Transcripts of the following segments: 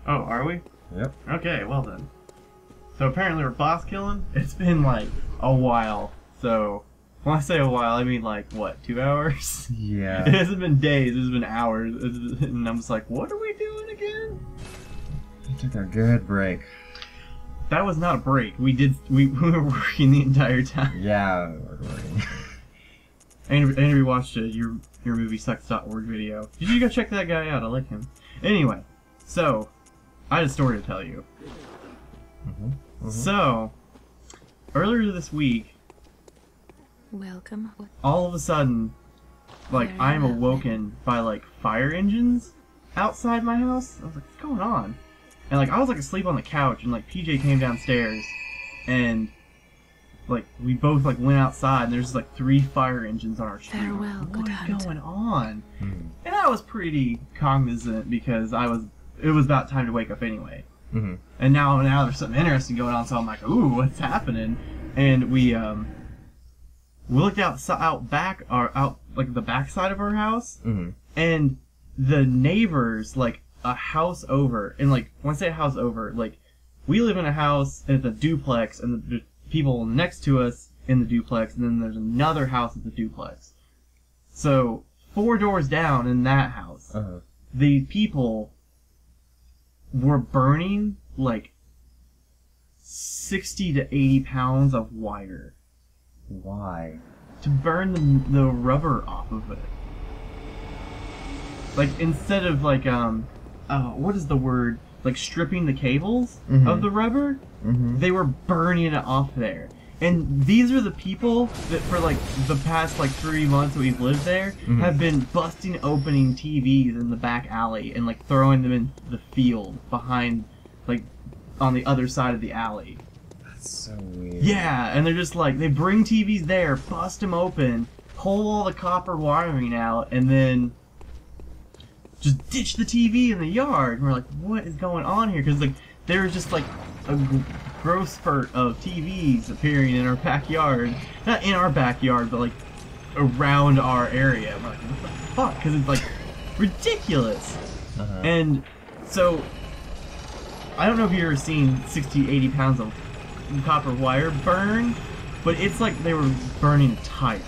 Oh, are we? Yep. Okay, well then. So apparently we're boss killing. It's been like a while. So when I say a while, I mean like what, 2 hours? Yeah. It hasn't been days. It's been hours, and I'm just like, what are we doing again? We took a good break. That was not a break. We were working the entire time. Yeah, we're working. Andrew watched your movie sucks.org video. You should go check that guy out. I like him. Anyway, so I had a story to tell you. So earlier this week, welcome. all of a sudden, like I'm awoken by like fire engines outside my house. I was like, what's going on? And like I was like asleep on the couch, and like PJ came downstairs, and like we both like went outside, and there's just, like 3 fire engines on our street. Farewell, what good is hunt. going on? And I was pretty cognizant because it was about time to wake up anyway. And now there's something interesting going on, so I'm like, ooh, what's happening? And we looked out back, or out like the back side of our house, and the neighbors, like a house over, and like when I say a house over, like we live in a house and it's a duplex, and there's people next to us in the duplex, and then there's another house that's a duplex. So 4 doors down in that house, the people were burning like 60 to 80 pounds of wire. Why? To burn the rubber off of it. Like instead of like what is the word? Like stripping the cables of the rubber, they were burning it off there. And these are the people that for like the past like 3 months that we've lived there have been busting opening TVs in the back alley and like throwing them in the field behind, like on the other side of the alley. That's so weird. Yeah, and they're just like, they bring TVs there, bust them open, pull all the copper wiring out, and then just ditch the TV in the yard. And we're like, what is going on here? Because like there was just like a growth spurt of TVs appearing in our backyard. Not in our backyard, but like around our area. We're like, what the fuck? Because it's like ridiculous. And so I don't know if you've ever seen 60, 80 pounds of copper wire burn, but it's like they were burning a tire,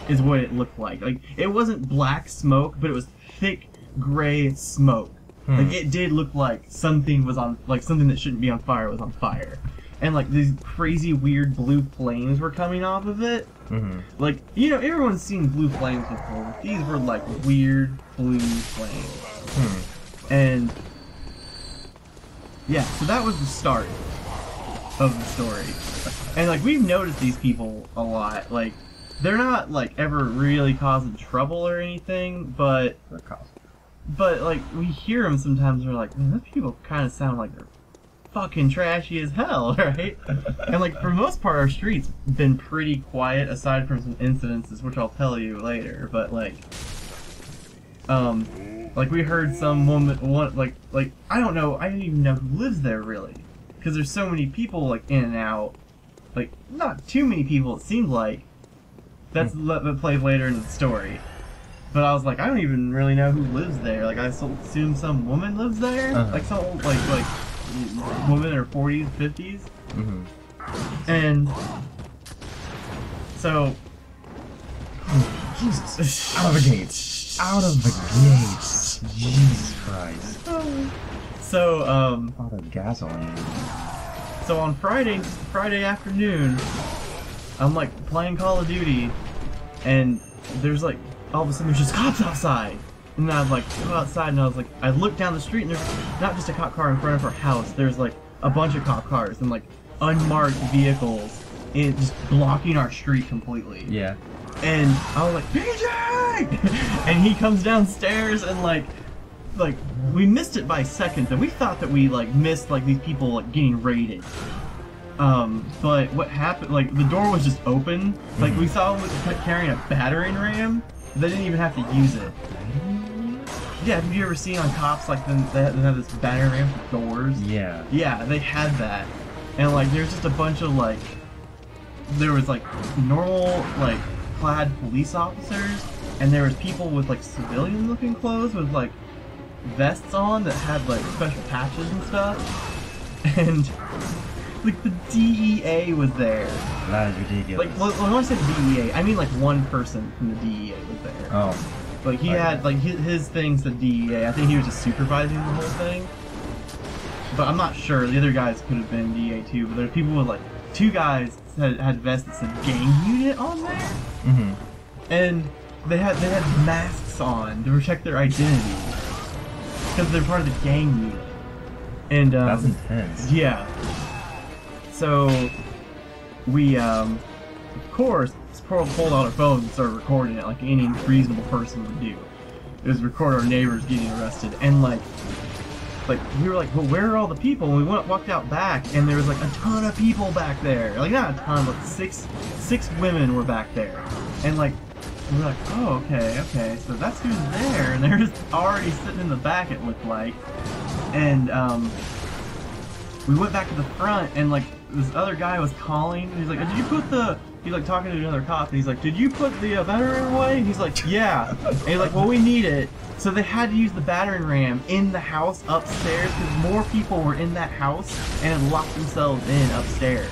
is what it looked like. Like it wasn't black smoke, but it was thick gray smoke. Like it did look like something was on, like something that shouldn't be on fire was on fire, and like these crazy weird blue flames were coming off of it. Like, you know, everyone's seen blue flames before, but these were like weird blue flames. And yeah, so that was the start of the story. And like we've noticed these people a lot. Like they're not like ever really causing trouble or anything, but like we hear them sometimes. We're like, man, those people kind of sound like they're fucking trashy as hell, right? And like for the most part, our street's been pretty quiet aside from some incidences, which I'll tell you later. But like we heard some woman, like I don't know, I don't even know who lives there really, because there's so many people like in and out. Like not too many people, it seemed like. That's that plays later in the story. But I was like, I don't even really know who lives there. Like I assume some woman lives there, like some old, like woman in her 40s, 50s, and so Jesus, out of the gates, out of the gates, Jesus Christ. So Out of gasoline. So on Friday afternoon, I'm like playing Call of Duty, and there's like all of a sudden there's just cops outside, and I was like go outside, and I was like, I looked down the street, and there's not just a cop car in front of our house, there's like a bunch of cop cars and like unmarked vehicles, and just blocking our street completely. Yeah. And I was like, PJ! And he comes downstairs, and like we missed it by seconds, and we thought that we like missed like these people like getting raided. But what happened, like the door was just open, like we saw him carrying a battering ram. They didn't even have to use it. Yeah, have you ever seen on cops like they have this battering ram for doors? Yeah. Yeah, they had that. And like there's just a bunch of like, there was like normal like clad police officers, and there was people with like civilian looking clothes with like vests on that had like special patches and stuff, and like the DEA was there. That is ridiculous. Like when I said DEA, I mean like one person from the DEA was there. Oh. Like he had like his thing said DEA. I think he was just supervising the whole thing. But I'm not sure. The other guys could have been DEA too. But there are people with like 2 guys had vests that said gang unit on there. Mm-hmm. And they had masks on to protect their identity because they're part of the gang unit. And that's intense. Yeah. So we of course pulled out our phones and started recording it like any reasonable person would do. It was record our neighbors getting arrested, and like we were like, well, where are all the people? And we walked out back, and there was like a ton of people back there. Like not a ton, but six women were back there, and like we're like, oh, okay, so that's who's there, and they're just already sitting in the back. It looked like, and we went back to the front, and like this other guy was calling. And he's like, did you put the? He's like talking to another cop, and he's like, did you put the battering away? And he's like, yeah. And he's like, well, we need it. So they had to use the battering ram in the house upstairs because more people were in that house and had locked themselves in upstairs.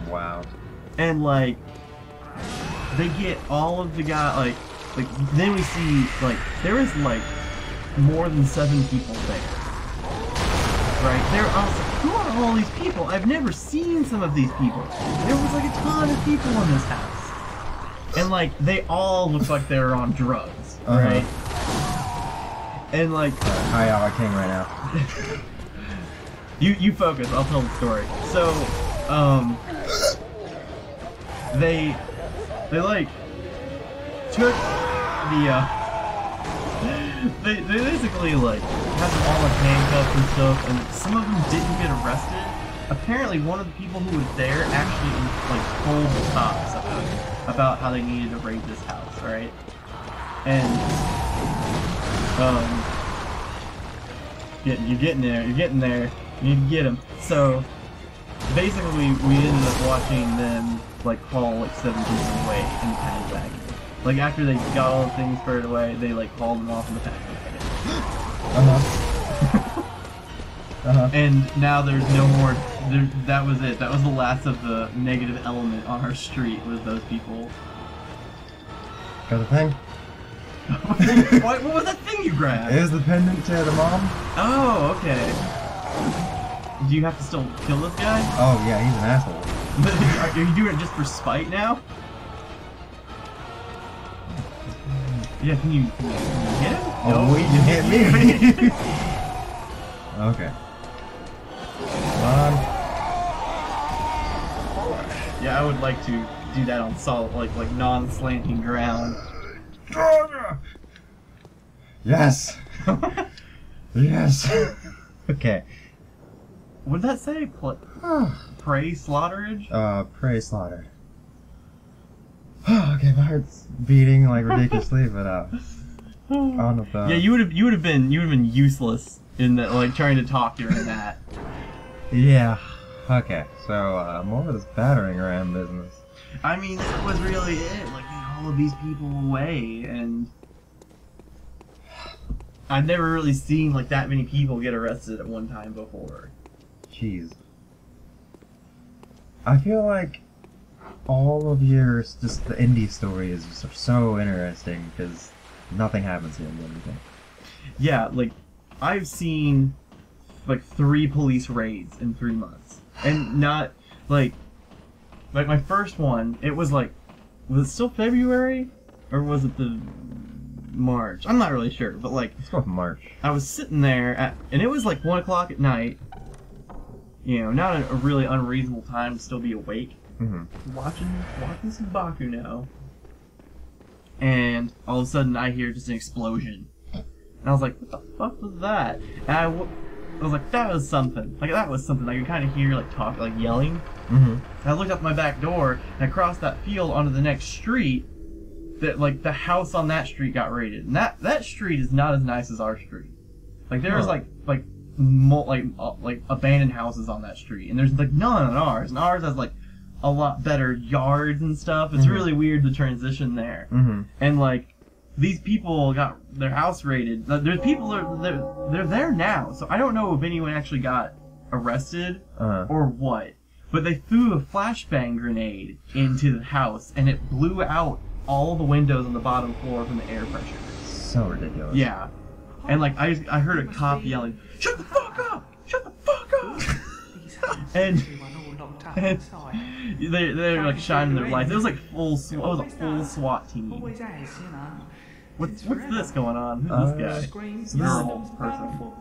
Wow. And like, they get all of the guys, like then we see, like, there is like more than 7 people there. Right? There are also, who are all these people? I've never seen some of these people. There was like a ton of people in this house. And like, they all look like they were on drugs, right? And like... Hi, y'all, I king right now. you focus, I'll tell the story. So, they like, took the, they basically like had them all in handcuffs and stuff, and some of them didn't get arrested. Apparently, one of the people who was there actually like told the cops about how they needed to raid this house, right? And you're getting there. You need to get them. So basically, we ended up watching them like haul like 7 people away in the paddy wagon. Like after they got all the things squared away, they like hauled them off in the paddy wagon. And now there's no more. That was it. That was the last of the negative element on our street. Was those people? Got a thing? What was that thing you grabbed? It was the pendant to the mom. Oh, okay. Do you have to still kill this guy? Oh yeah, he's an asshole. Are you doing it just for spite now? Yeah, can you hit him? Oh, No, wait, you hit me. Okay. Come on. Yeah, I would like to do that on solid, like non-slanting ground. Yes. Yes. Okay. What did that say? Prey slaughterage? Prey slaughtered. Okay, my heart's beating like ridiculously, but on with yeah, you would have been useless in the, like trying to talk during that. Yeah. Okay. So more of this battering ram business. I mean, that was really it. Like, they had all of these people away, and I've never really seen like that many people get arrested at one time before. Jeez. I feel like all of yours, just the indie stories, are so interesting because nothing happens to anything. Yeah, like I've seen like 3 police raids in 3 months, and not like my first one. It was like, was it still February or was it the March? I'm not really sure, but like let's go with March. I was sitting there and it was like 1 o'clock at night. You know, not a really unreasonable time to still be awake. Mm-hmm. Watching some Baku now, and all of a sudden I hear just an explosion, and I was like, "What the fuck was that?" And I was like, "That was something. Like that was something." I could kind of hear like yelling. Mm-hmm. And I looked up my back door and I crossed that field onto the next street. That like the house on that street got raided, and that street is not as nice as our street. Like there was like abandoned houses on that street, and there's like none on ours, and ours has like a lot better yards and stuff. It's really weird, the transition there. Mm-hmm. And like these people got their house raided. There's people they're there now, so I don't know if anyone actually got arrested or what. But they threw a flashbang grenade into the house, and it blew out all the windows on the bottom floor from the air pressure. So ridiculous. Yeah, and like I heard a cop yelling, "Shut the fuck up! Shut the fuck up!" and they're like shining their lights. It was like it was a full SWAT team. What's this going on? Who's this guy? This girl person.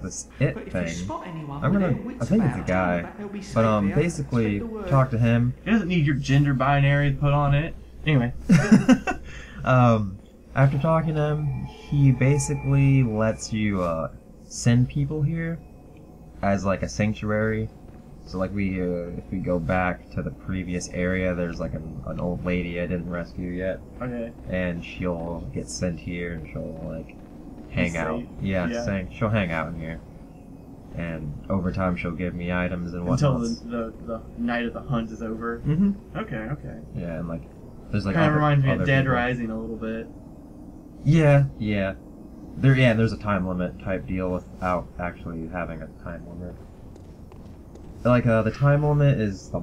This it thing. I think it's a guy. But basically talk to him. He doesn't need your gender binary put on it. Anyway. After talking to him, he basically lets you send people here as like a sanctuary. So like if we go back to the previous area, there's like an old lady I didn't rescue yet. Okay. And she'll get sent here and she'll like hang out. Yeah. She'll hang out in here. And over time she'll give me items and whatnot. Until the night of the hunt is over. Mm-hmm. Okay. Yeah, and like there's like kind of reminds me of Dead people. Rising a little bit. Yeah. There's a time limit type deal without actually having a time limit. Like the time limit is a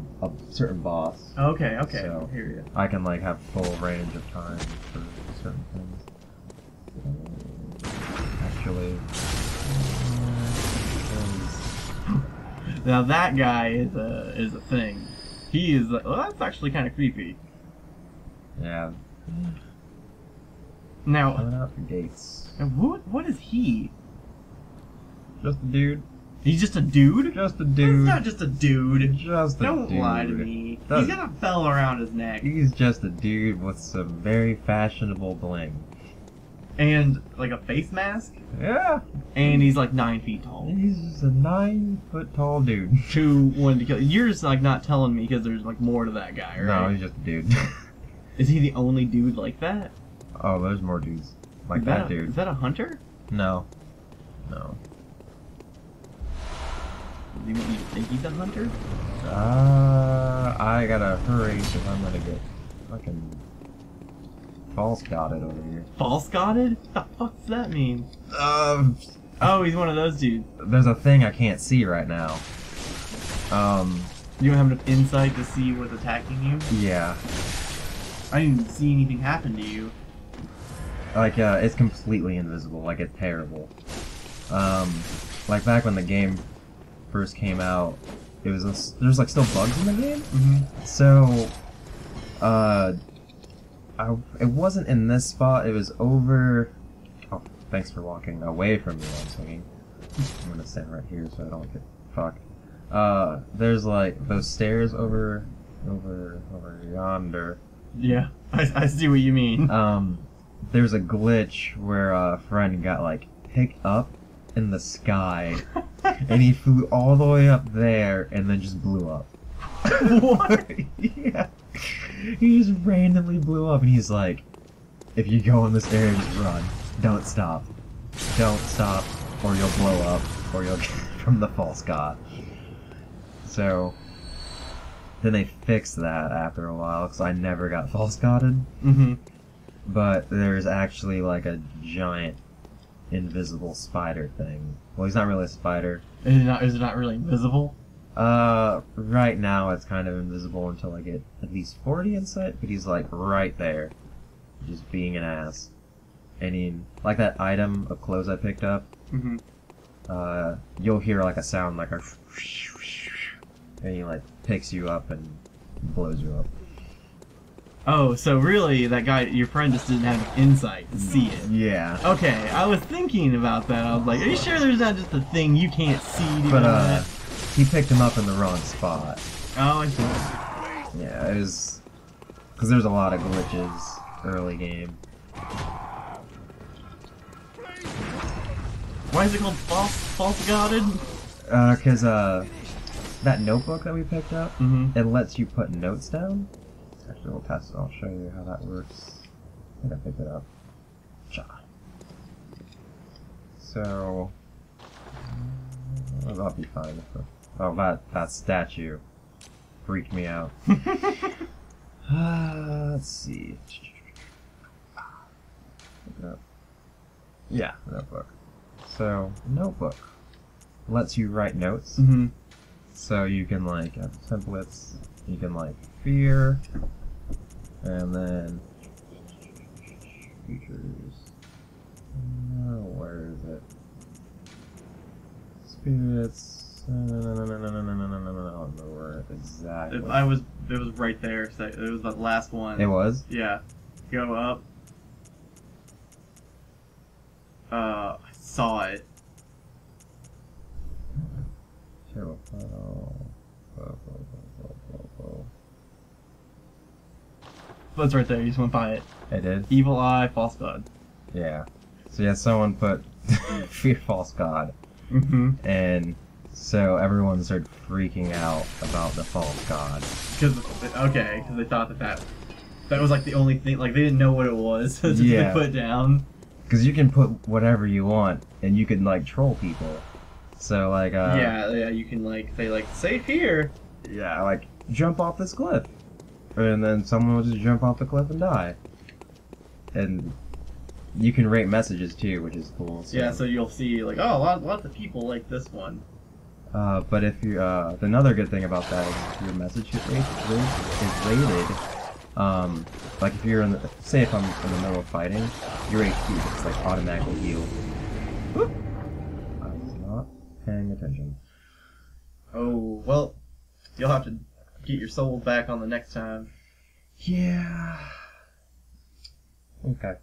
certain boss. Okay. So I hear you. I can like have full range of time for certain things. Actually, now that guy is a thing. He is. Well, that's actually kind of creepy. yeah. Now, Coming out the gates. what is he? Just a dude. He's just a dude? Just a dude. He's not just a dude. Just a Don't dude. lie to me. Doesn't- He's got a bell around his neck. He's just a dude with some very fashionable bling. And, like, a face mask. Yeah. And he's, like, 9 feet tall. He's just a 9-foot tall dude. Who wanted to kill... You're just, like, not telling me because there's, like, more to that guy, right? No, he's just a dude. Is he the only dude like that? Oh, there's more dudes like that dude. Is that a hunter? No. Do you want me to think he's a hunter? I gotta hurry because I'm gonna get fucking false godded over here. False godded? What the fuck does that mean? Oh, he's one of those dudes. There's a thing I can't see right now. You don't have enough insight to see what's attacking you? Yeah. I didn't even see anything happen to you. Like, it's completely invisible. Like, it's terrible. Like, back when the game first came out, there's, like, still bugs in the game? Mm-hmm. So, it wasn't in this spot, it was over... Oh, thanks for walking away from me while I'm swinging. I'm gonna stand right here so I don't get fucked. There's, like, those stairs over yonder. Yeah, I see what you mean. There's a glitch where a friend got, like, picked up in the sky, and he flew all the way up there, and then just blew up. What? Yeah. He just randomly blew up, and he's like, if you go in this area, just run. Don't stop. Don't stop, or you'll blow up, or you'll get from the false god. So, then they fixed that after a while, because I never got false godded. Mm-hmm. But there's actually, like, a giant invisible spider thing. Well, he's not really a spider. Is it not really invisible? Right now it's kind of invisible until I get at least 40 insight, but he's like right there, just being an ass. And like that item of clothes I picked up, Mm-hmm. You'll hear like a sound like a and he like picks you up and blows you up. Oh, so really that guy, your friend, just didn't have insight to see it. Yeah. Okay, I was thinking about that. I was like, are you sure there's not just a thing you can't see? But he picked him up in the wrong spot. Oh, I see. Yeah, it was because there's a lot of glitches early game. Why is it called false godded? Because that notebook that we picked up, Mm-hmm. it lets you put notes down. Actually, we'll test it. I'll show you how that works. I think I picked it up. So, that'll be fine. Oh, that statue freaked me out. Let's see. Look it up. Yeah, notebook. So, notebook lets you write notes. Mm-hmm. So you can like have templates. You can like fear, and then features. No, where is it? Spirits. No, I don't know where exactly. It was right there. So it was the last one. It was? Yeah. Go up. I saw it. Show. But it's right there. You just went by it. I did? Evil Eye, False God. Yeah. So yeah, someone put fear false god. Mm-hmm. And so everyone started freaking out about the false god. Because they thought that was like the only thing. Like they didn't know what it was, so Yeah. they put it down. Because you can put whatever you want, and you can like troll people. So like Yeah, you can like say like safe here. yeah, like jump off this cliff, and then someone will just jump off the cliff and die. And you can rate messages too, which is cool. So. Yeah, so you'll see like lots of people like this one. But if you another good thing about that is if your message is rated. Like if you're say if I'm in the middle of fighting, your HP gets like automatically healed. Whoop. I was not paying attention. Oh well, you'll have to get your soul back on the next time. Yeah. Okay.